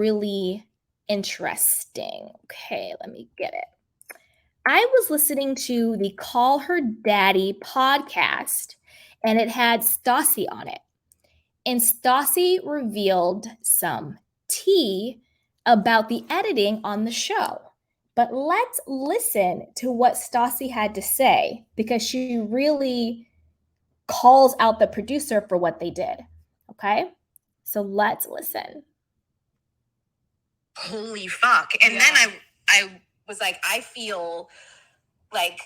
really interesting. Okay, let me get it. I was listening to the Call Her Daddy podcast, and it had Stassi on it. And Stassi revealed some tea about the editing on the show. But let's listen to what Stassi had to say, because she really calls out the producer for what they did. Okay? So let's listen. Holy fuck. And then I was like, I feel like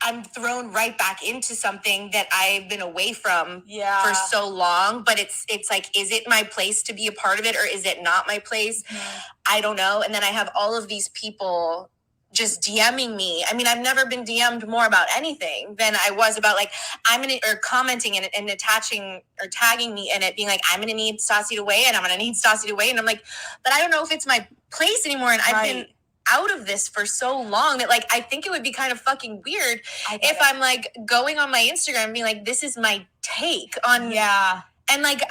I'm thrown right back into something that I've been away from for so long. But it's like, is it my place to be a part of it, or is it not my place? Mm-hmm. I don't know. And then I have all of these people just DMing me. I mean, I've never been DM'd more about anything than I was about, like, or commenting in it and attaching or tagging me in it, being like, I'm going to need Stassi to weigh in. I'm going to need Stassi to weigh in. I'm like, but I don't know if it's my place anymore. And I've been out of this for so long that, like, I think it would be kind of fucking weird if I'm like going on my Instagram and being like, this is my take on, and like,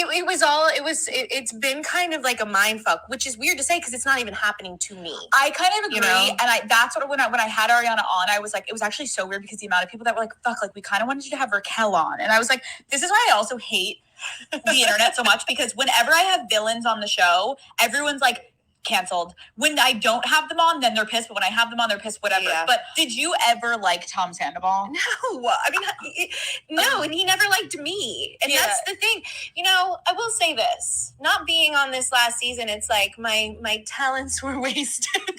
it's been kind of like a mind fuck, which is weird to say because it's not even happening to me. I kind of agree. You know? And that's what, when I had Ariana on, I was like, it was actually so weird because the amount of people that were like, fuck, like, we kind of wanted you to have Raquel on. And I was like, this is why I also hate the internet so much, because whenever I have villains on the show, everyone's like, canceled. When I don't have them on, then they're pissed. But when I have them on, they're pissed, whatever. Yeah. But did you ever like Tom Sandoval? No. I mean, no. And he never liked me. And that's the thing. You know, I will say this. Not being on this last season, it's like my talents were wasted.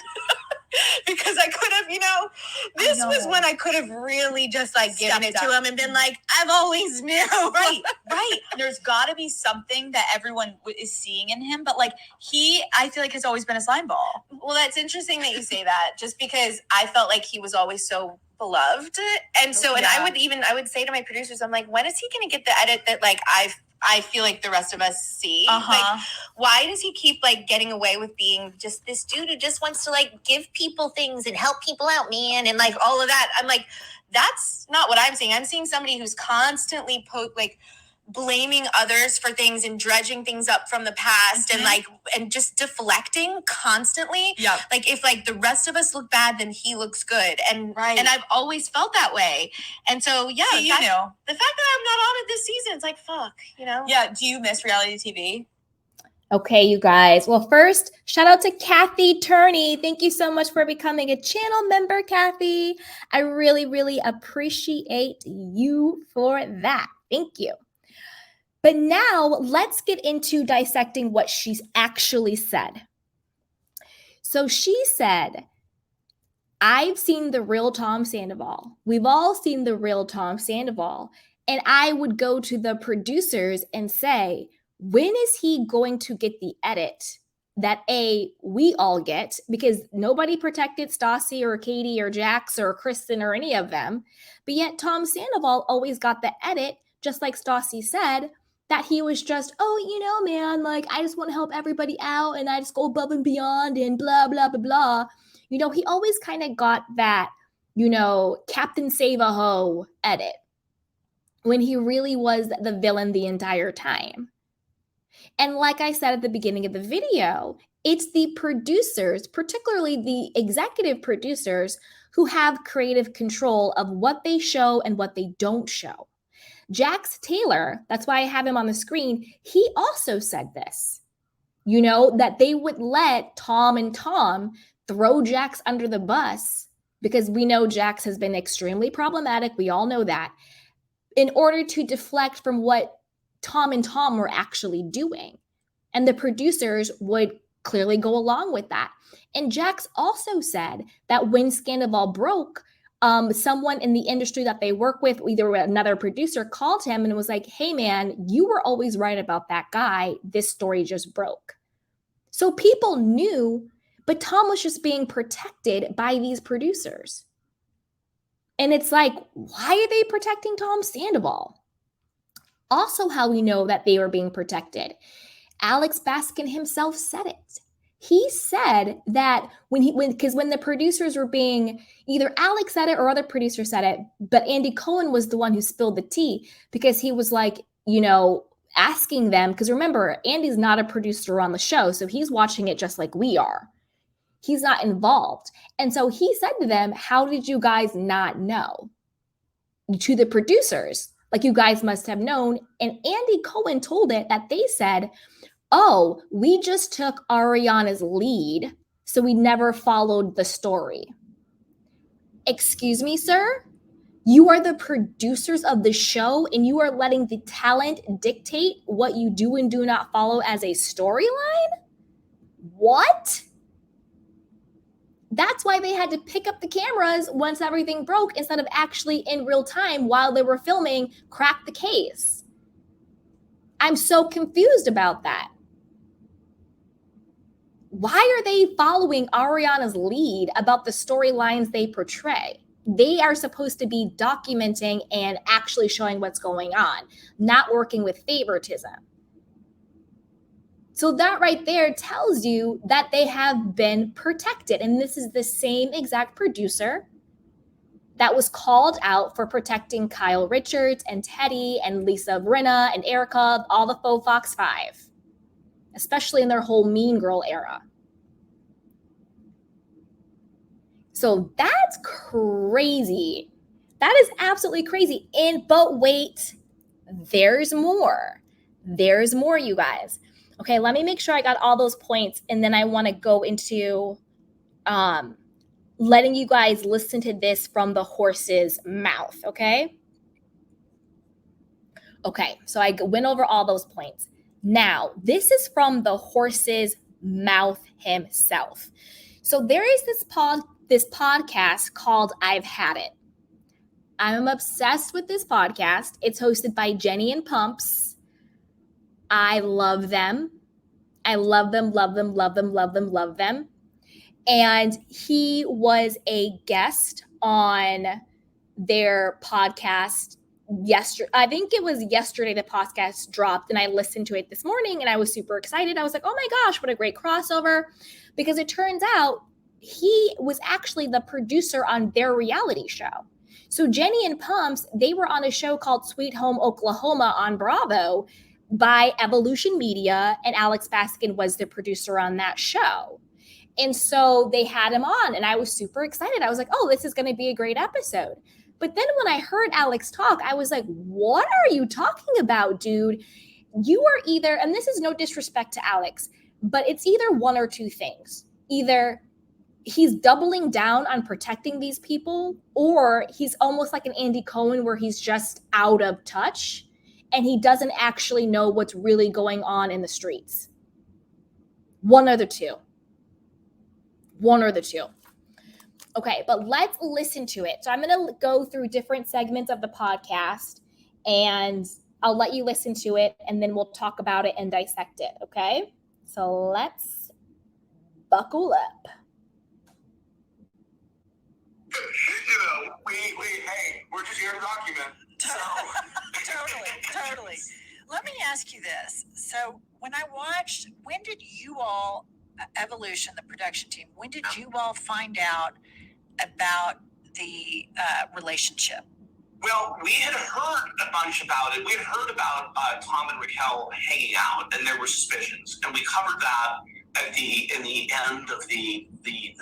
Because I could have, this was when I could have really just like given it to him and been like, I've always knew. Right. There's got to be something that everyone is seeing in him, but like I feel like has always been a slime ball. Well, that's interesting that you say that, just because I felt like he was always so beloved. And so, and I would say to my producers, I'm like, when is he going to get the edit that like I feel like the rest of us see? Like, why does he keep like getting away with being just this dude who just wants to like give people things and help people out, man, and like all of that? I'm like, that's not what I'm seeing. I'm seeing somebody who's constantly blaming others for things and dredging things up from the past, and just deflecting constantly. Yeah. Like, if like the rest of us look bad, then he looks good. And and I've always felt that way. And so the fact that I'm not on it this season, it's like, fuck, Yeah. Do you miss reality TV? Okay, you guys. Well, first, shout out to Kathy Turney. Thank you so much for becoming a channel member, Kathy. I really, really appreciate you for that. Thank you. But now let's get into dissecting what she's actually said. So she said, I've seen the real Tom Sandoval. We've all seen the real Tom Sandoval. And I would go to the producers and say, when is he going to get the edit that we all get? Because nobody protected Stassi or Katie or Jax or Kristen or any of them. But yet Tom Sandoval always got the edit, just like Stassi said, that he was just, man, like, I just want to help everybody out and I just go above and beyond and blah, blah, blah, blah. He always kind of got that, Captain Save-A-Ho edit when he really was the villain the entire time. And like I said at the beginning of the video, it's the producers, particularly the executive producers, who have creative control of what they show and what they don't show. Jax Taylor, that's why I have him on the screen, he also said this, that they would let Tom and Tom throw Jax under the bus, because we know Jax has been extremely problematic. We all know that, in order to deflect from what Tom and Tom were actually doing. And the producers would clearly go along with that. And Jax also said that when Sandoval broke, someone in the industry that they work with, either another producer, called him and was like, hey man, you were always right about that guy. This story just broke. So people knew, but Tom was just being protected by these producers. And it's like, why are they protecting Tom Sandoval? Also, how we know that they were being protected, Alex Baskin himself said it. He said that when the producers were being, either Alex said it or other producer said it, but Andy Cohen was the one who spilled the tea, because he was like, asking them, because remember, Andy's not a producer on the show, so he's watching it just like we are. He's not involved. And so he said to them, how did you guys not know? To the producers, like, you guys must have known. And Andy Cohen told it that they said, oh, we just took Ariana's lead, so we never followed the story. Excuse me, sir? You are the producers of the show, and you are letting the talent dictate what you do and do not follow as a storyline? What? That's why they had to pick up the cameras once everything broke instead of actually in real time while they were filming Crack the Case. I'm so confused about that. Why are they following Ariana's lead about the storylines they portray? They are supposed to be documenting and actually showing what's going on, not working with favoritism. So that right there tells you that they have been protected. And this is the same exact producer that was called out for protecting Kyle Richards and Teddy and Lisa Rinna and Erica, all the faux Fox 5, especially in their whole Mean Girl era. So that's crazy. That is absolutely crazy. But wait, there's more. There's more, you guys. Okay, let me make sure I got all those points, and then I want to go into letting you guys listen to this from the horse's mouth, okay? Okay, so I went over all those points. Now, this is from the horse's mouth himself. So there is this podcast called I've Had It. I'm obsessed with this podcast. It's hosted by Jenny and Pumps. I love them. I love them, love them, love them, love them, love them. And he was a guest on their podcast yesterday. I think it was yesterday the podcast dropped, and I listened to it this morning, and I was super excited. I was like, oh my gosh, what a great crossover. Because it turns out he was actually the producer on their reality show. So Jenny and Pumps, they were on a show called Sweet Home Oklahoma on Bravo by Evolution Media, and Alex Baskin was the producer on that show. And so they had him on, and I was super excited. I was like, oh, this is going to be a great episode. But then when I heard Alex talk, I was like, what are you talking about, dude? You are either, and this is no disrespect to Alex, but it's either one or two things. Either he's doubling down on protecting these people, or he's almost like an Andy Cohen where he's just out of touch and he doesn't actually know what's really going on in the streets. One or the two. One or the two. Okay, but let's listen to it. So I'm going to go through different segments of the podcast, and I'll let you listen to it, and then we'll talk about it and dissect it, okay? So let's buckle up. You know, hey, we're just here to document. So. Totally. Let me ask you this. So when I watched, when did you all, Evolution, the production team, when did you all find out about the relationship? Well, we had heard a bunch about it. We had heard about Tom and Raquel hanging out, and there were suspicions, and we covered that in the end of the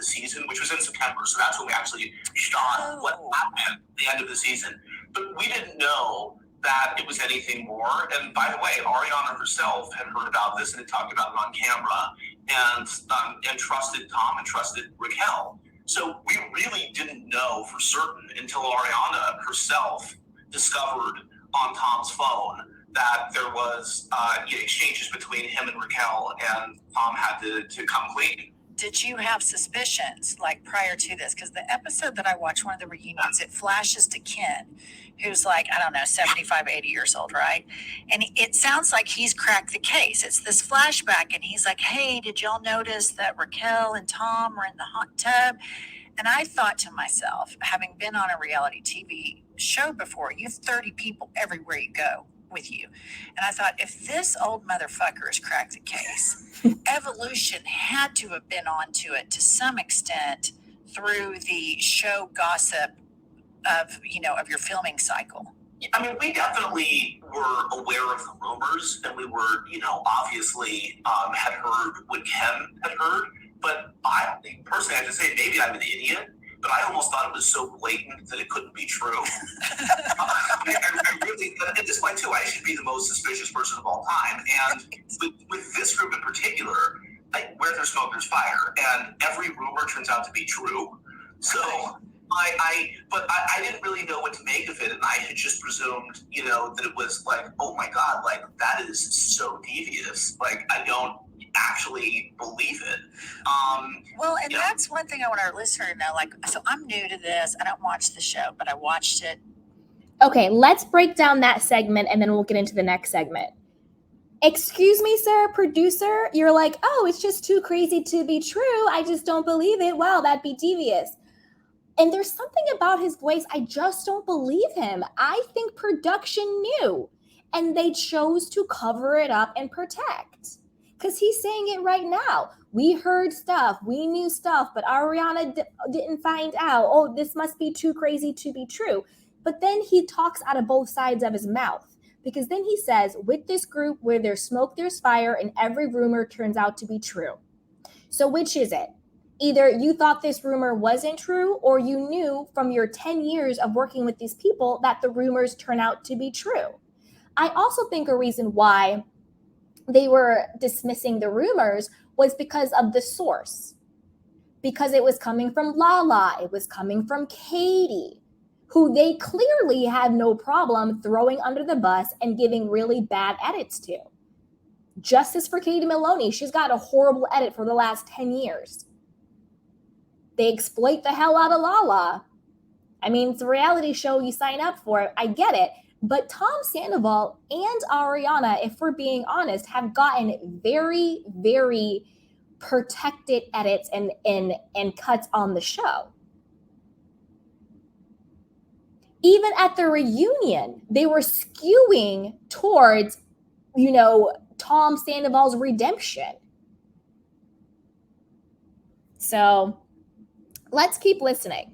season, which was in September. So that's when we actually shot what happened at the end of the season. But we didn't know that it was anything more. And by the way, Ariana herself had heard about this and had talked about it on camera, and trusted Tom and trusted Raquel. So we really didn't know for certain until Ariana herself discovered on Tom's phone that there was exchanges between him and Raquel, and Tom had to come clean. Did you have suspicions like prior to this? Because the episode that I watched, one of the reunions, it flashes to Ken, who's like, I don't know, 75, 80 years old, right? And it sounds like he's cracked the case. It's this flashback, and he's like, hey, did y'all notice that Raquel and Tom were in the hot tub? And I thought to myself, having been on a reality TV show before, you have 30 people everywhere you go with you. And I thought, if this old motherfucker has cracked the case, Evolution had to have been onto it to some extent through the show gossip of your filming cycle. I mean, we definitely were aware of the rumors, and we were, obviously had heard what Ken had heard. But I personally, I have to say, maybe I'm an idiot, but I almost thought it was so blatant that it couldn't be true. I really, at this point too, I should be the most suspicious person of all time. And with this group in particular, where there's smoke, there's fire, and every rumor turns out to be true. So I didn't really know what to make of it, and I had just presumed, that it was like, oh my God, like that is so devious. Like I don't actually believe it. That's one thing I want our listener to know. Like, so I'm new to this. I don't watch the show, but I watched it. Okay, let's break down that segment and then we'll get into the next segment. Excuse me, sir, producer. You're like, oh, it's just too crazy to be true. I just don't believe it. Wow, that'd be devious. And there's something about his voice. I just don't believe him. I think production knew, and they chose to cover it up and protect. Because he's saying it right now. We heard stuff. We knew stuff, but Ariana didn't find out. Oh, this must be too crazy to be true. But then he talks out of both sides of his mouth. Because then he says, with this group, where there's smoke, there's fire, and every rumor turns out to be true. So which is it? Either you thought this rumor wasn't true, or you knew from your 10 years of working with these people that the rumors turn out to be true. I also think a reason why they were dismissing the rumors was because of the source. Because it was coming from Lala, it was coming from Katie, who they clearly had no problem throwing under the bus and giving really bad edits to. Justice for Katie Maloney. She's got a horrible edit for the last 10 years. They exploit the hell out of Lala. I mean, it's a reality show. You sign up for it. I get it. But Tom Sandoval and Ariana, if we're being honest, have gotten very, very protected edits and cuts on the show. Even at the reunion, they were skewing towards, Tom Sandoval's redemption. So let's keep listening.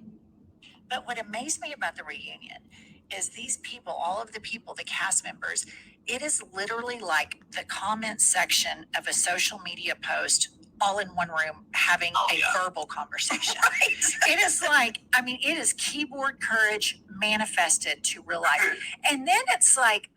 But what amazed me about the reunion is these people, all of the people, the cast members, it is literally like the comment section of a social media post all in one room having verbal conversation. Right. It is like, it is keyboard courage manifested to real life. And then it's like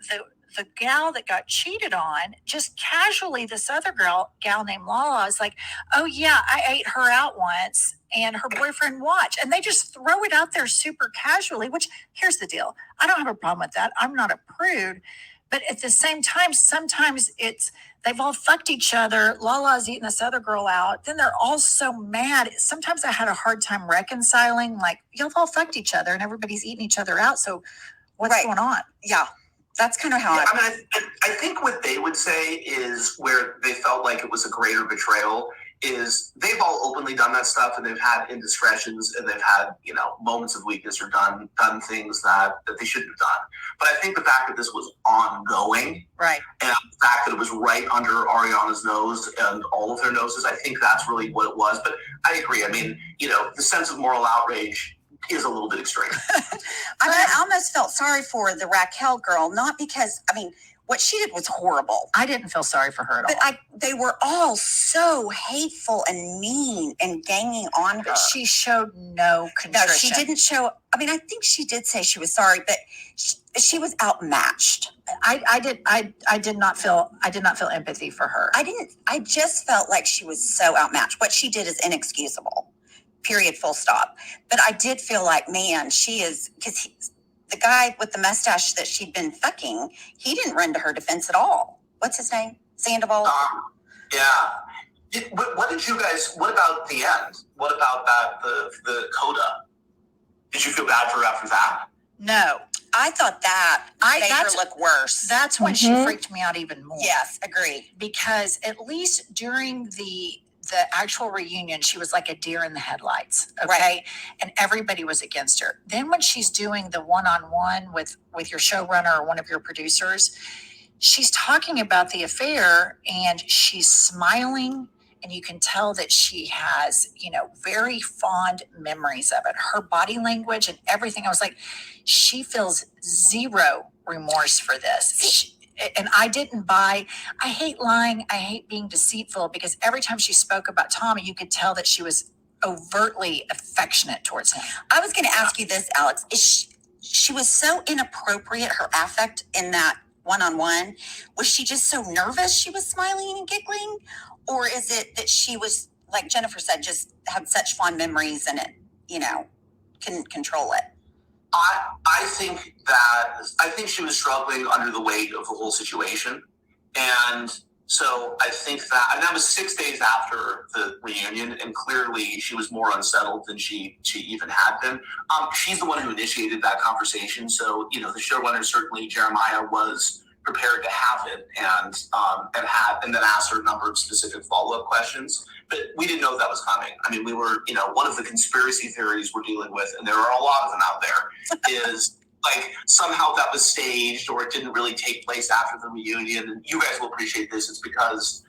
the gal that got cheated on, just casually, this other gal named Lala is like, oh yeah, I ate her out once and her boyfriend watched. And they just throw it out there super casually, which here's the deal. I don't have a problem with that. I'm not a prude. But at the same time, sometimes they've all fucked each other. Lala's eating this other girl out. Then they're all so mad. Sometimes I had a hard time reconciling, like, y'all all fucked each other and everybody's eating each other out. So what's going on? Yeah. That's kind of how I think what they would say is where they felt like it was a greater betrayal is they've all openly done that stuff, and they've had indiscretions, and they've had, moments of weakness or done things that they shouldn't have done. But I think the fact that this was ongoing, right, and the fact that it was right under Ariana's nose and all of their noses, I think that's really what it was. But I agree. I mean, the sense of moral outrage is a little bit extreme. I almost felt sorry for the Raquel girl, not because, what she did was horrible. I didn't feel sorry for her at all. But they were all so hateful and mean and ganging on her. She showed no contrition. No, she didn't show. I think she did say she was sorry, but she was outmatched. I did not feel empathy for her. I just felt like she was so outmatched. What she did is inexcusable. Period, full stop. But I did feel like, man, she is, because the guy with the mustache that she'd been fucking, he didn't run to her defense at all. What's his name? Sandoval? Yeah. What about the end? What about that, the coda? Did you feel bad for her after that? No. I thought that made her look worse. That's when she freaked me out even more. Yes, agree. Because at least during the actual reunion, she was like a deer in the headlights. Okay. Right. And everybody was against her. Then when she's doing the one-on-one with your showrunner or one of your producers, she's talking about the affair and she's smiling and you can tell that she has, very fond memories of it. Her body language and everything. I was like, she feels zero remorse for this. And I didn't buy, I hate lying. I hate being deceitful, because every time she spoke about Tommy, you could tell that she was overtly affectionate towards him. I was going to ask you this, Alex. She was so inappropriate, her affect in that one-on-one. Was she just so nervous she was smiling and giggling? Or is it that she was, like Jennifer said, just had such fond memories and it, couldn't control it? I think she was struggling under the weight of the whole situation. And so I think that was 6 days after the reunion, and clearly she was more unsettled than she even had been. She's the one who initiated that conversation. So, the showrunner, certainly Jeremiah, was prepared to have it and then asked her a number of specific follow-up questions. But we didn't know that was coming. I mean, we were, one of the conspiracy theories we're dealing with, and there are a lot of them out there, is like somehow that was staged or it didn't really take place after the reunion. And you guys will appreciate this. It's because,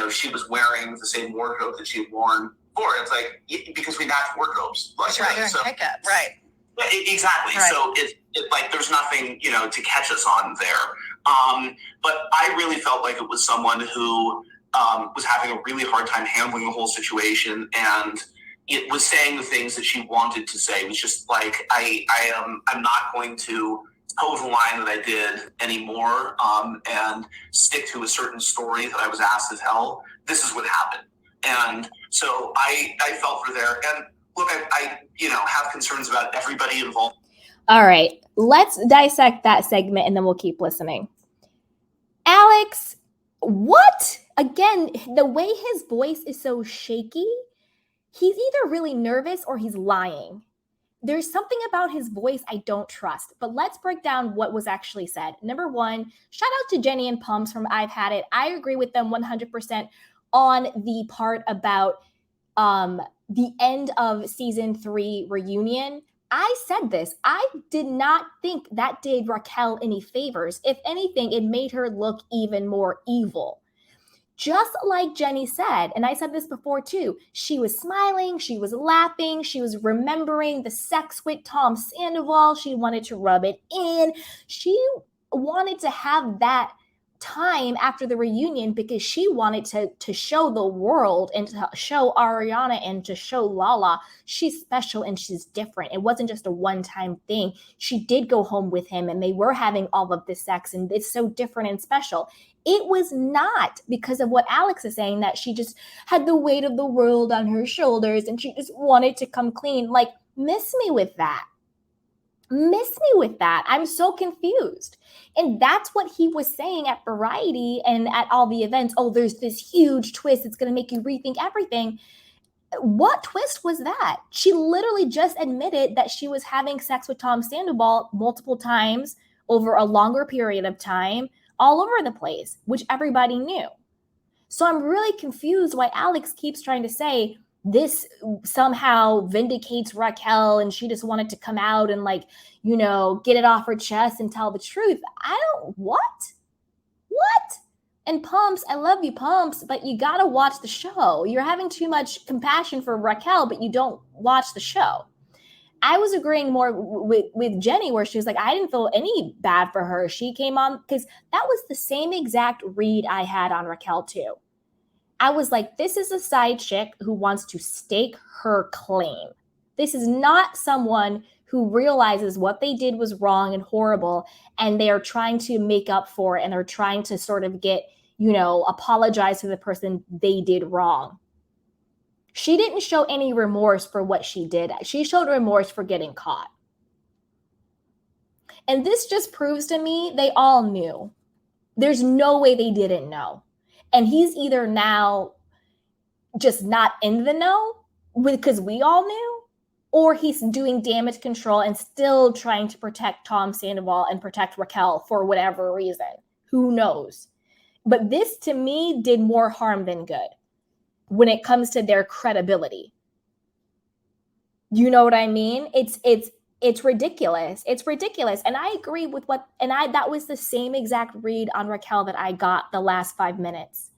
she was wearing the same wardrobe that she had worn before. It's like, because we match wardrobes. Like, right, so, pickups. Right. Exactly. Right. So it like there's nothing, to catch us on there. But I really felt like it was someone who was having a really hard time handling the whole situation, and it was saying the things that she wanted to say. It was just like, I'm not going to toe the line that I did anymore, and stick to a certain story that I was asked to tell. This is what happened. And so I felt for there. And look, I have concerns about everybody involved. All right, let's dissect that segment and then we'll keep listening. Alex, what? Again, the way his voice is so shaky, he's either really nervous or he's lying. There's something about his voice I don't trust, but let's break down what was actually said. Number one, shout out to Jenny and Pumps from I've Had It. I agree with them 100% on the part about the end of season 3 reunion. I said this. I did not think that did Raquel any favors. If anything, it made her look even more evil. Just like Jenny said, and I said this before too, she was smiling, she was laughing, she was remembering the sex with Tom Sandoval. She wanted to rub it in. She wanted to have that time after the reunion because she wanted to show the world and to show Ariana and to show Lala she's special and she's different. It wasn't just a one-time thing. She did go home with him and they were having all of this sex and it's so different and special. It was not because of what Alex is saying, that she just had the weight of the world on her shoulders and she just wanted to come clean. Like, miss me with that. Miss me with that. I'm so confused. And that's what he was saying at Variety and at all the events. Oh, there's this huge twist. It's going to make you rethink everything. What twist was that? She literally just admitted that she was having sex with Tom Sandoval multiple times over a longer period of time, all over the place, which everybody knew. So I'm really confused why Alex keeps trying to say this somehow vindicates Raquel and she just wanted to come out and get it off her chest and tell the truth. What? And Pumps, I love you, Pumps, but you got to watch the show. You're having too much compassion for Raquel, but you don't watch the show. I was agreeing more with Jenny where she was like, I didn't feel any bad for her. She came on because that was the same exact read I had on Raquel too. I was like, this is a side chick who wants to stake her claim. This is not someone who realizes what they did was wrong and horrible, and they are trying to make up for it, and they're trying to sort of apologize to the person they did wrong. She didn't show any remorse for what she did. She showed remorse for getting caught. And this just proves to me they all knew. There's no way they didn't know. And he's either now just not in the know because we all knew, or he's doing damage control and still trying to protect Tom Sandoval and protect Raquel for whatever reason. Who knows? But this, to me, did more harm than good when it comes to their credibility. You know what I mean? It's ridiculous. It's ridiculous. And I agree with that was the same exact read on Raquel that I got the last 5 minutes.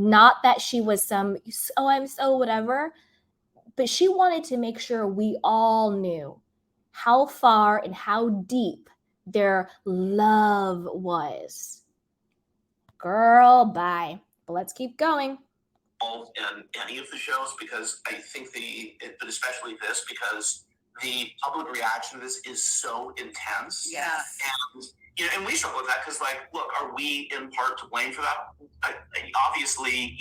Not that she was some, oh, I'm so whatever, but she wanted to make sure we all knew how far and how deep their love was. Girl, bye. But let's keep going. In any of the shows, because I think but especially this, because the public reaction to this is so intense. Yes. And we struggle with that because, like, look, are we in part to blame for that? Obviously,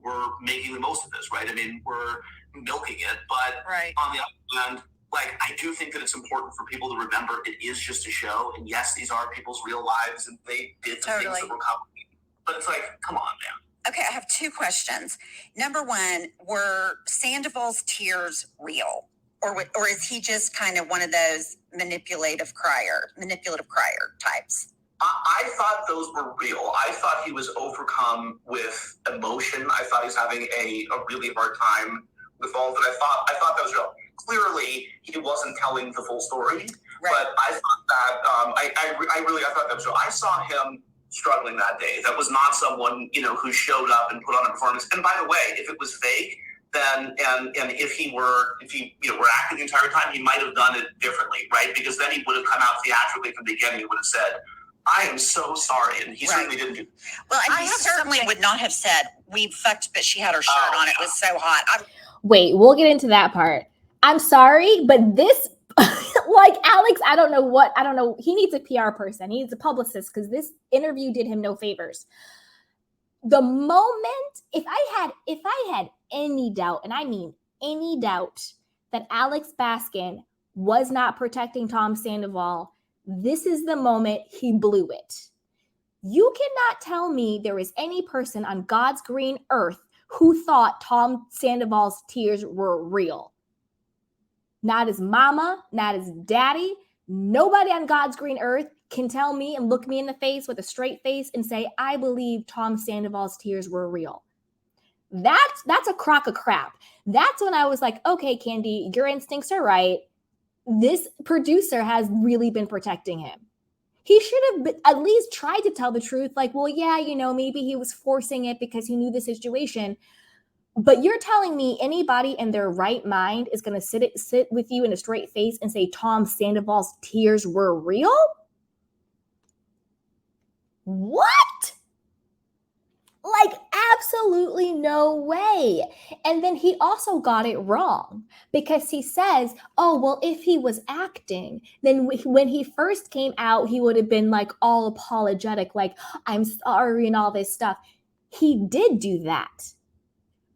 we're making the most of this, right? I mean, we're milking it, but on the other hand, like, I do think that it's important for people to remember it is just a show, and yes, these are people's real lives, and they did the things that were complicated. But it's like, come on, man. Okay, I have two questions. Number one, were Sandoval's tears real? Or is he just kind of one of those manipulative crier types? I thought those were real. I thought he was overcome with emotion. I thought he was having a really hard time with all of it. I thought that was real. Clearly, he wasn't telling the full story, but I thought that I thought that was real. I saw him struggling that day. That was not someone, who showed up and put on a performance. And by the way, if it was fake, then and if he were acting the entire time, he might have done it differently, right? Because then he would have come out theatrically from the beginning and would have said, I am so sorry. And he certainly didn't do. Well, and he certainly would not have said, we fucked, but she had her shirt on. It was so hot. Wait, we'll get into that part. I'm sorry, but this, like, Alex, I don't know. He needs a PR person. He needs a publicist, because this interview did him no favors. The moment, if I had any doubt, and I mean any doubt, that Alex Baskin was not protecting Tom Sandoval, this is the moment he blew it. You cannot tell me there is any person on God's green earth who thought Tom Sandoval's tears were real. Not his mama, not his daddy. Nobody on God's green earth can tell me and look me in the face with a straight face and say, I believe Tom Sandoval's tears were real. That's a crock of crap. That's when I was like, okay, Candy, your instincts are right. This producer has really been protecting him. He should have at least tried to tell the truth. Like, well, yeah, maybe he was forcing it because he knew the situation. But you're telling me anybody in their right mind is going to sit with you in a straight face and say Tom Sandoval's tears were real? What? Like, absolutely no way. And then he also got it wrong, because he says, oh, well, if he was acting, then when he first came out, he would have been like all apologetic, like, I'm sorry and all this stuff. He did do that.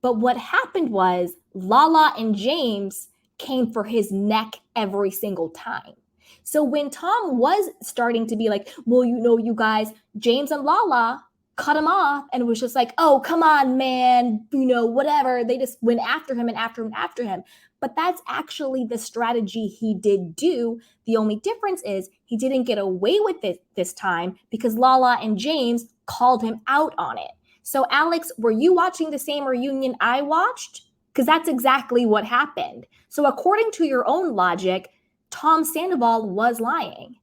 But what happened was Lala and James came for his neck every single time. So when Tom was starting to be like, well, you guys, James and Lala cut him off, and it was just like, oh, come on, man, whatever. They just went after him and after him and after him. But that's actually the strategy he did do. The only difference is he didn't get away with it this time because Lala and James called him out on it. So Alex, were you watching the same reunion I watched? Because that's exactly what happened. So according to your own logic, Tom Sandoval was lying.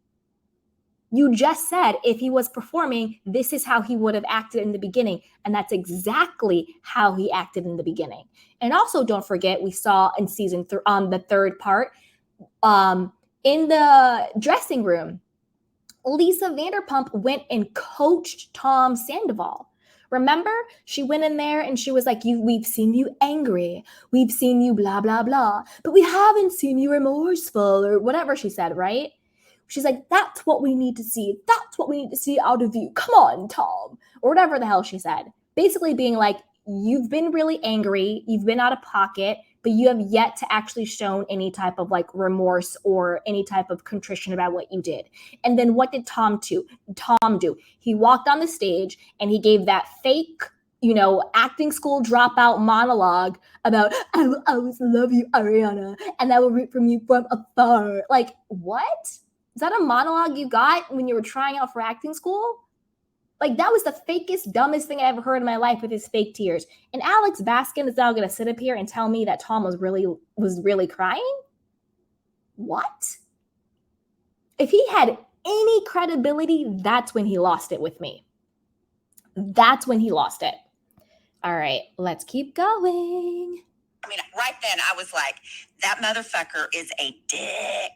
You just said if he was performing, this is how he would have acted in the beginning. And that's exactly how he acted in the beginning. And also, don't forget, we saw in the third part, in the dressing room, Lisa Vanderpump went and coached Tom Sandoval. Remember? She went in there and she was like, we've seen you angry. We've seen you blah, blah, blah. But we haven't seen you remorseful, or whatever she said, right? She's like, that's what we need to see. That's what we need to see out of you. Come on, Tom. Or whatever the hell she said. Basically being like, you've been really angry. You've been out of pocket, but you have yet to actually shown any type of like remorse or any type of contrition about what you did. And then what did Tom do? He walked on the stage and he gave that fake, acting school dropout monologue about, I will always love you, Ariana, and I will root for you from afar. Like, what? Is that a monologue you got when you were trying out for acting school? Like, that was the fakest, dumbest thing I ever heard in my life with his fake tears. And Alex Baskin is now going to sit up here and tell me that Tom was really crying? What? If he had any credibility, that's when he lost it with me. That's when he lost it. All right, let's keep going. I mean, right then I was like, that motherfucker is a dick.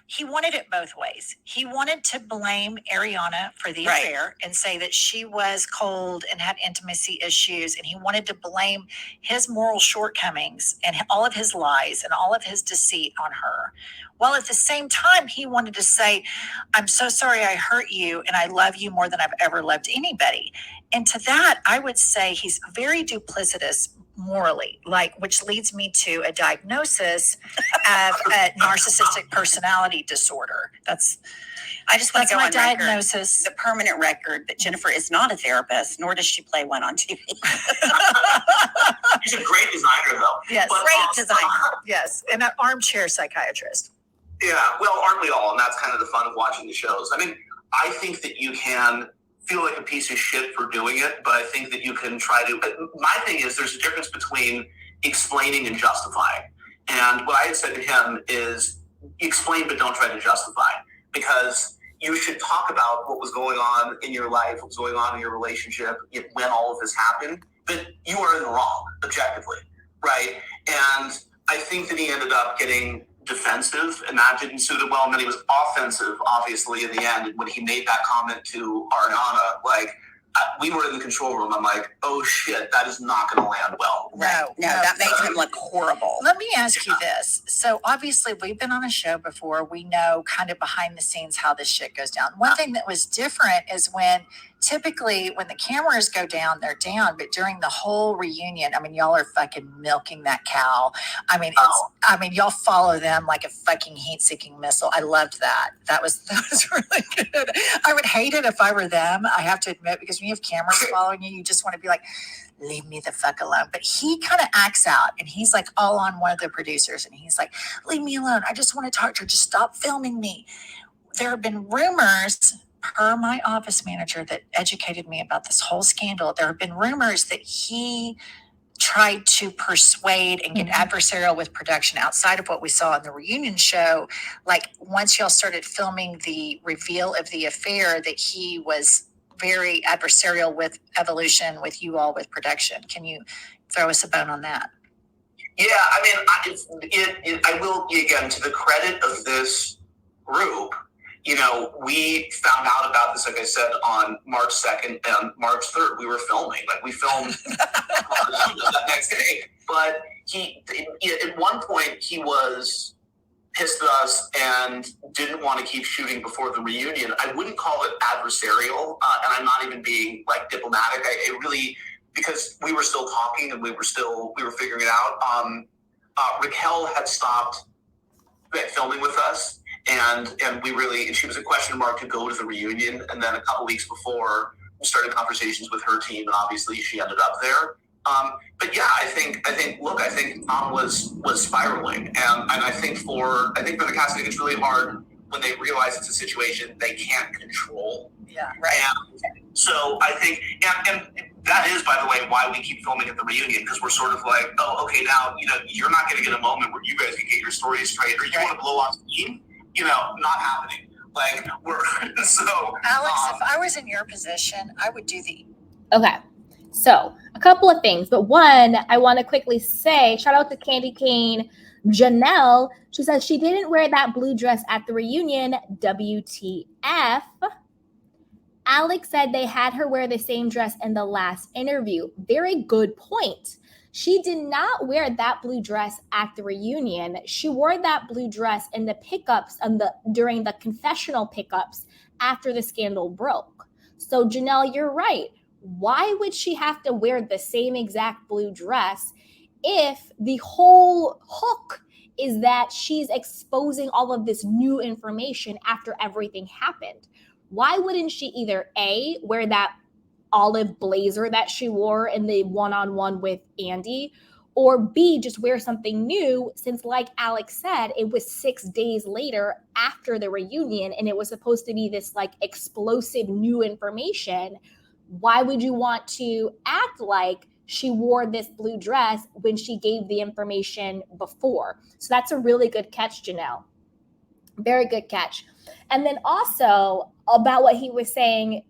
He wanted it both ways. He wanted to blame Ariana for the affair and say that she was cold and had intimacy issues. And he wanted to blame his moral shortcomings and all of his lies and all of his deceit on her. While at the same time, he wanted to say, I'm so sorry I hurt you and I love you more than I've ever loved anybody. And to that, I would say he's very duplicitous morally, which leads me to a diagnosis of a narcissistic personality disorder. I just want to go my on diagnosis. The permanent record that Jennifer is not a therapist, nor does she play one on TV. She's a great designer, though. Yes, great designer. Yes, and an armchair psychiatrist. Yeah, well, aren't we all? And that's kind of the fun of watching the shows. I mean, I think that you can feel like a piece of shit for doing it, but I think that you can try to. My thing is, there's a difference between explaining and justifying. And what I had said to him is, explain but don't try to justify, because you should talk about what was going on in your life, what was going on in your relationship when all of this happened. But you are in the wrong, objectively, right? And I think that he ended up getting defensive, and that didn't suit him well. And then he was offensive, obviously, in the end. And when he made that comment to Ariana, we were in the control room. I'm like, oh shit, that is not going to land well. No, that makes him look horrible. Let me ask you this. So obviously we've been on a show before. We know kind of behind the scenes how this shit goes down. One thing that was different is typically when the cameras go down, they're down. But during the whole reunion, I mean, y'all are fucking milking that cow. I mean, y'all follow them like a fucking heat-seeking missile. I loved that. That was really good. I would hate it if I were them, I have to admit, because when you have cameras following you, you just want to be like, leave me the fuck alone. But he kind of acts out, and he's like all on one of the producers, and he's like, leave me alone. I just want to talk to her. Just stop filming me. There have been rumors, per my office manager that educated me about this whole scandal, there have been rumors that he tried to persuade and get adversarial with production outside of what we saw in the reunion show. Like once y'all started filming the reveal of the affair, that he was very adversarial with Evolution, with you all, with production. Can you throw us a bone on that? Yeah, I mean, I will, again, to the credit of this group, we found out about this, like I said, on March 2nd and March 3rd. We were filming. We filmed that next day. But at one point, he was pissed at us and didn't want to keep shooting before the reunion. I wouldn't call it adversarial, and I'm not even being diplomatic. I really, because we were still talking and we were figuring it out. Raquel had stopped filming with us. And she was a question mark to go to the reunion. And then a couple weeks before, we started conversations with her team, and obviously she ended up there. But yeah, I think Tom was spiraling, and I think for the cast, I think it's really hard when they realize it's a situation they can't control. Yeah, right. And so I think, and that is, by the way, why we keep filming at the reunion, because we're sort of like, oh, okay, now you're not going to get a moment where you guys can get your stories straight, or you want to blow off steam. Not happening. So Alex, if I was in your position, I would do Okay. So a couple of things, but one, I want to quickly say, shout out to Candy Cane Janelle. She says she didn't wear that blue dress at the reunion. WTF. Alex said they had her wear the same dress in the last interview. Very good point. She did not wear that blue dress at the reunion. She wore that blue dress in the pickups during the confessional pickups after the scandal broke. So Janelle, you're right. Why would she have to wear the same exact blue dress if the whole hook is that she's exposing all of this new information after everything happened? Why wouldn't she either A, wear that olive blazer that she wore in the one-on-one with Andy, or B, just wear something new, since like Alex said, it was 6 days later after the reunion and it was supposed to be this explosive new information. Why would you want to act like she wore this blue dress when she gave the information before? So that's a really good catch, Janelle. Very good catch. And then also about what he was saying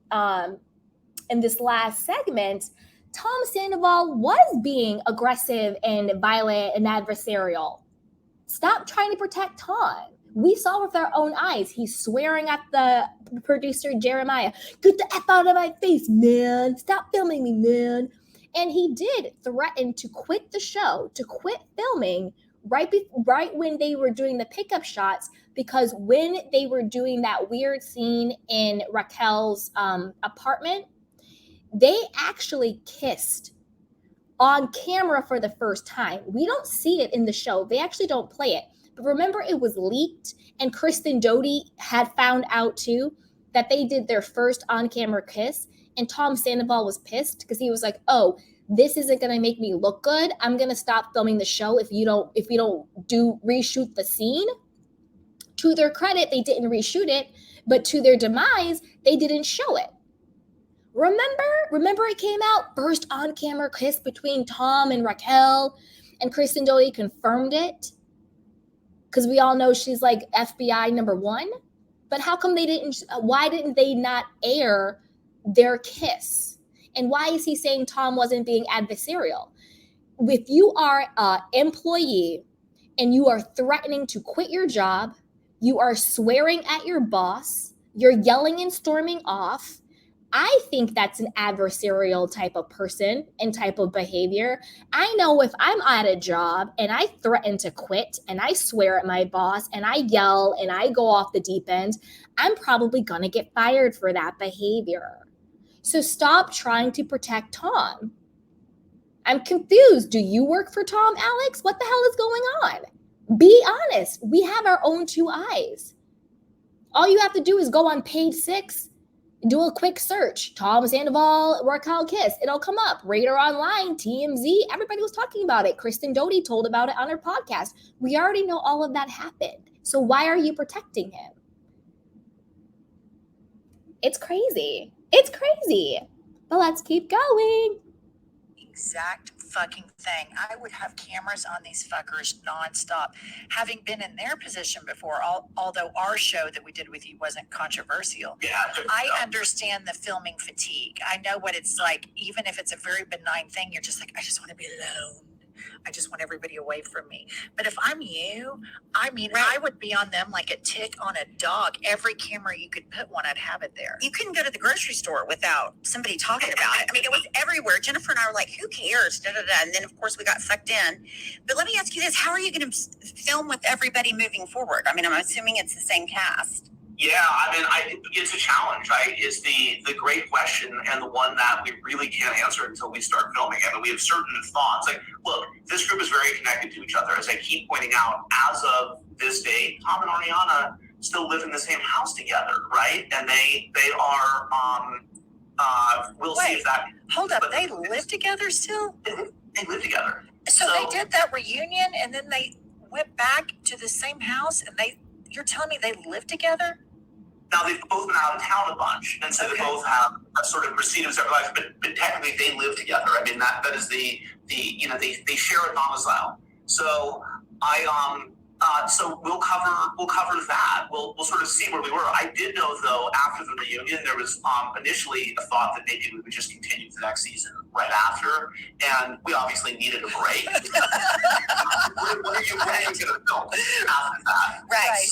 in this last segment, Tom Sandoval was being aggressive and violent and adversarial. Stop trying to protect Tom. We saw with our own eyes. He's swearing at the producer, Jeremiah, get the F out of my face, man. Stop filming me, man. And he did threaten to quit the show, to quit filming right when they were doing the pickup shots, because when they were doing that weird scene in Raquel's apartment, they actually kissed on camera for the first time. We don't see it in the show. They actually don't play it. But remember, it was leaked, and Kristen Doty had found out too that they did their first on-camera kiss, and Tom Sandoval was pissed because he was like, oh, this isn't going to make me look good. I'm going to stop filming the show if we don't reshoot the scene. To their credit, they didn't reshoot it, but to their demise, they didn't show it. Remember it came out, first on-camera kiss between Tom and Raquel, and Kristen Doty confirmed it because we all know she's like FBI number one. But how come why didn't they not air their kiss? And why is he saying Tom wasn't being adversarial? If you are an employee and you are threatening to quit your job, you are swearing at your boss, you're yelling and storming off, I think that's an adversarial type of person and type of behavior. I know if I'm at a job and I threaten to quit and I swear at my boss and I yell and I go off the deep end, I'm probably going to get fired for that behavior. So stop trying to protect Tom. I'm confused. Do you work for Tom, Alex? What the hell is going on? Be honest. We have our own two eyes. All you have to do is go on page 6. Do a quick search. Tom Sandoval, Raquel kiss. It'll come up. Radar Online, TMZ. Everybody was talking about it. Kristen Doty told about it on her podcast. We already know all of that happened. So why are you protecting him? It's crazy. It's crazy. But let's keep going. Exact fucking thing. I would have cameras on these fuckers nonstop. Having been in their position before, although our show that we did with you wasn't controversial, I understand the filming fatigue. I know what it's like. Even if it's a very benign thing, you're just like, I just want to be alone. I just want everybody away from me. But if I'm you, I mean, right. I would be on them like a tick on a dog. Every camera you could put one, I'd have it there. You couldn't go to the grocery store without somebody talking about it. I mean, it was everywhere. Jennifer and I were like, who cares? Da, da, da. And then, of course, we got sucked in. But let me ask you this. How are you going to film with everybody moving forward? I mean, I'm assuming it's the same cast. Yeah, I mean, it's a challenge, right? Is the great question, and the one that we really can't answer until we start filming. I mean, we have certain thoughts. Like, look, this group is very connected to each other. As I keep pointing out, as of this day, Tom and Ariana still live in the same house together, right? And they are. We'll see if that. Hold up, they live together still? They live together. So they did that reunion, and then they went back to the same house, and you're telling me they live together? Now, they've both been out of town a bunch, and so they both have a sort of receipt of separate lives, but technically they live together. I mean, that is the they share a domicile. So so we'll cover that. We'll sort of see where we were. I did know, though, after the reunion, there was initially a thought that maybe we would just continue to the next season right after, and we obviously needed a break. What are you going to film after that? Right.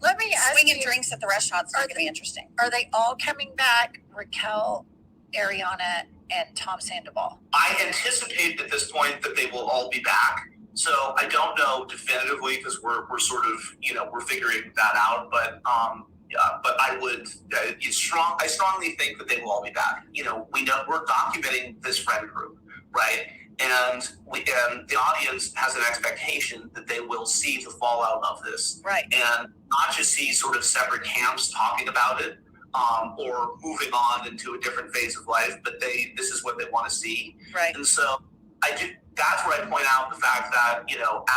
Let me ask Swinging you, drinks at the restaurants are going to be interesting. Are they all coming back? Raquel, Ariana, and Tom Sandoval. I anticipate at this point that they will all be back. So I don't know definitively because we're sort of, we're figuring that out. But I would, I strongly think that they will all be back. We know we're documenting this friend group, right? And the audience has an expectation that they will see the fallout of this, right? And not just see sort of separate camps talking about it, or moving on into a different phase of life, but this is what they want to see, right? And so that's where I point out the fact that,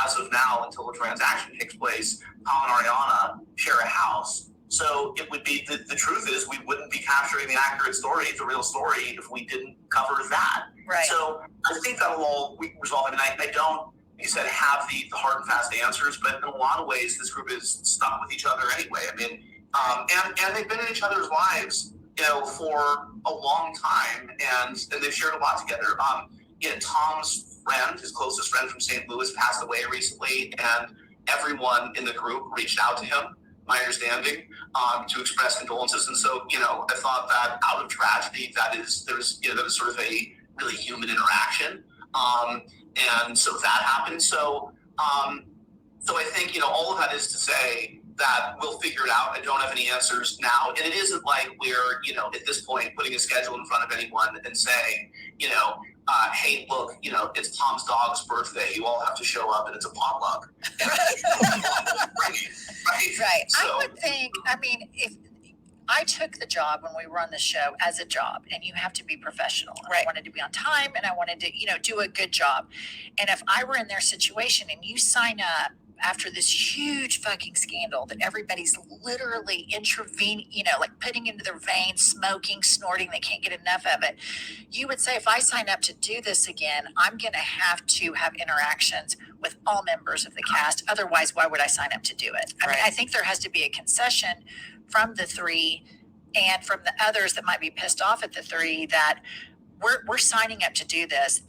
as of now, until the transaction takes place, Tom and Ariana share a house. So it would be, the truth is we wouldn't be capturing the accurate story, the real story, if we didn't cover that. Right. So I think that'll all resolve. I mean, I don't, you said, have the hard and fast answers, but in a lot of ways, this group is stuck with each other anyway. I mean, and they've been in each other's lives for a long time, and they've shared a lot together. Tom's friend, his closest friend from St. Louis, passed away recently, and everyone in the group reached out to him, my understanding, to express condolences. And so, I thought that out of tragedy, that was sort of a really human interaction. And so that happened. So I think, all of that is to say that we'll figure it out. I don't have any answers now. And it isn't like we're, at this point, putting a schedule in front of anyone and saying, hey, look, it's Tom's dog's birthday. You all have to show up and it's a potluck. Right. So, I would think, if I took the job when we were on the show as a job, and you have to be professional. Right. I wanted to be on time, and I wanted to, do a good job. And if I were in their situation and you sign up after this huge fucking scandal that everybody's literally intervening, like putting into their veins, smoking, snorting, they can't get enough of it. You would say, if I sign up to do this again, I'm going to have interactions with all members of the cast. Otherwise, why would I sign up to do it? I mean, I think there has to be a concession from the three and from the others that might be pissed off at the three that we're signing up to do this.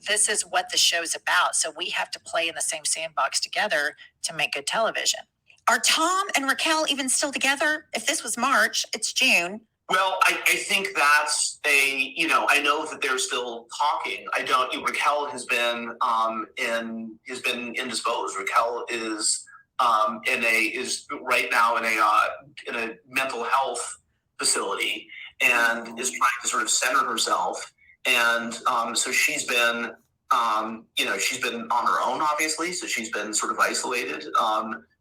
This is what the show's about. So we have to play in the same sandbox together to make good television. Are Tom and Raquel even still together? If this was March, it's June. Well, I think that's I know that they're still talking. Raquel has been indisposed. Raquel is right now in a mental health facility and is trying to sort of center herself. And so she's been she's been on her own, obviously. So she's been sort of isolated.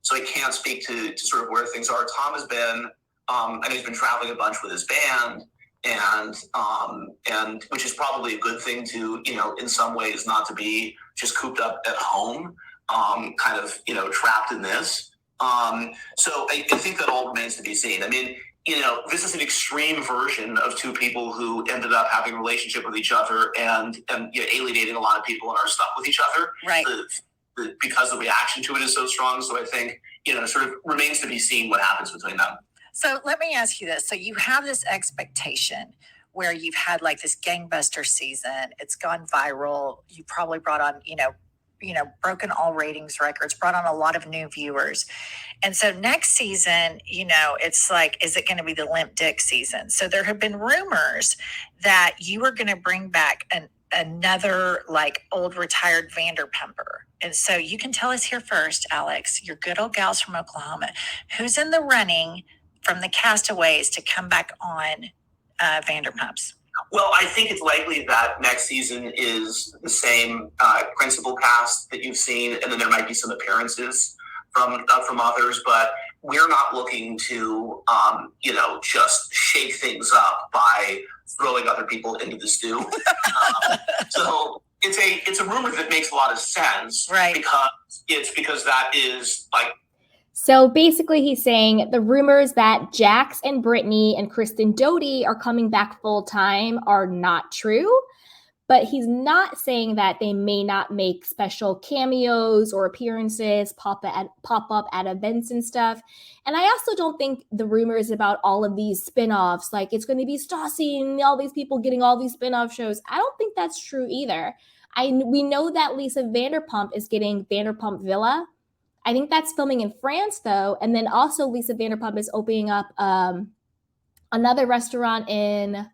So I can't speak to sort of where things are. Tom has been, and he's been traveling a bunch with his band, and which is probably a good thing to, in some ways, not to be just cooped up at home, kind of, trapped in this. So I think that all remains to be seen. I mean, this is an extreme version of two people who ended up having a relationship with each other and alienating a lot of people and are stuck with each other. Right. Because the reaction to it is so strong. So I think, sort of remains to be seen what happens between them. So let me ask you this. So you have this expectation where you've had like this gangbuster season. It's gone viral. You probably brought on, broken all ratings records, brought on a lot of new viewers. And so next season, it's like, is it going to be the limp dick season? So there have been rumors that you are going to bring back another like old retired Vanderpumper. And so you can tell us here first, Alex, your good old gals from Oklahoma, who's in the running from the castaways to come back on Vanderpumps? Well, I think it's likely that next season is the same principal cast that you've seen, and then there might be some appearances from others. But we're not looking to, just shake things up by throwing other people into the stew. So it's a rumor that makes a lot of sense, right? Because that is like. So basically he's saying the rumors that Jax and Brittany and Kristen Doty are coming back full time are not true, but he's not saying that they may not make special cameos or appearances, pop up at events and stuff. And I also don't think the rumors about all of these spinoffs, like it's going to be Stassi and all these people getting all these spinoff shows, I don't think that's true either. We know that Lisa Vanderpump is getting Vanderpump Villa. I think that's filming in France, though. And then also Lisa Vanderpump is opening up another restaurant in,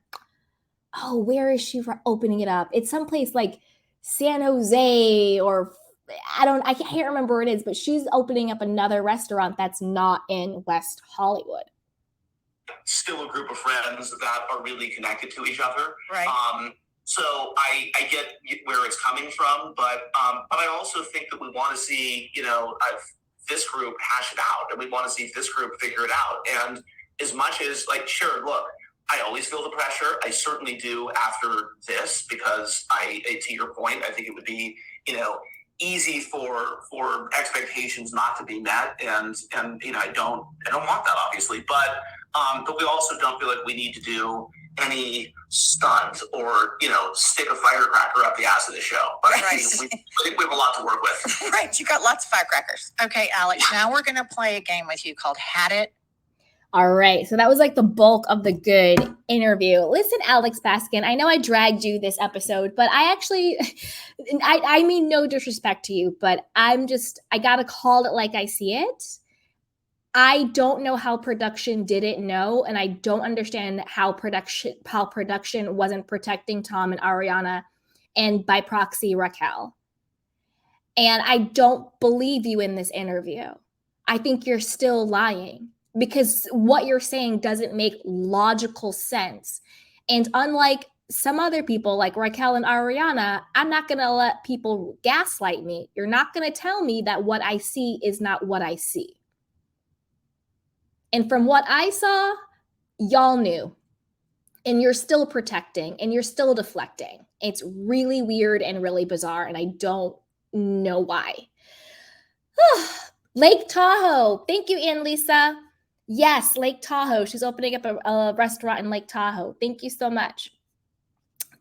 where is she opening it up? It's someplace like San Jose or I can't remember where it is, but she's opening up another restaurant that's not in West Hollywood. Still a group of friends that are really connected to each other. Right. So I get where it's coming from, but I also think that we want to see, this group hash it out, and we want to see this group figure it out. And as much as sure, look, I always feel the pressure. I certainly do after this, because to your point, I think it would be, easy for expectations not to be met. And I don't want that, obviously, but we also don't feel like we need to do any stunt or, stick a firecracker up the ass of the show. But I think we have a lot to work with. Right. You got lots of firecrackers. Okay, Alex, now we're going to play a game with you called Had It All right, so that was like the bulk of the good interview. Listen, Alex Baskin, I know I dragged you this episode, but I actually, I mean no disrespect to you, but I gotta call it like I see it. I don't know how production didn't know, and I don't understand how production wasn't protecting Tom and Ariana, and by proxy Raquel. And I don't believe you in this interview. I think you're still lying because what you're saying doesn't make logical sense. And unlike some other people like Raquel and Ariana, I'm not going to let people gaslight me. You're not going to tell me that what I see is not what I see. And from what I saw, y'all knew. And you're still protecting and you're still deflecting. It's really weird and really bizarre, and I don't know why. Lake Tahoe. Thank you, Annalisa. Yes, Lake Tahoe. She's opening up a restaurant in Lake Tahoe. Thank you so much.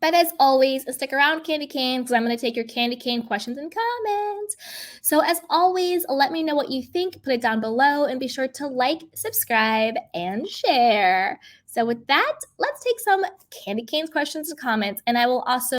But as always, stick around, Candy Cane, because I'm going to take your Candy Cane questions and comments. So as always, let me know what you think. Put it down below and be sure to like, subscribe, and share. So with that, let's take some Candy Cane's questions and comments, and I will also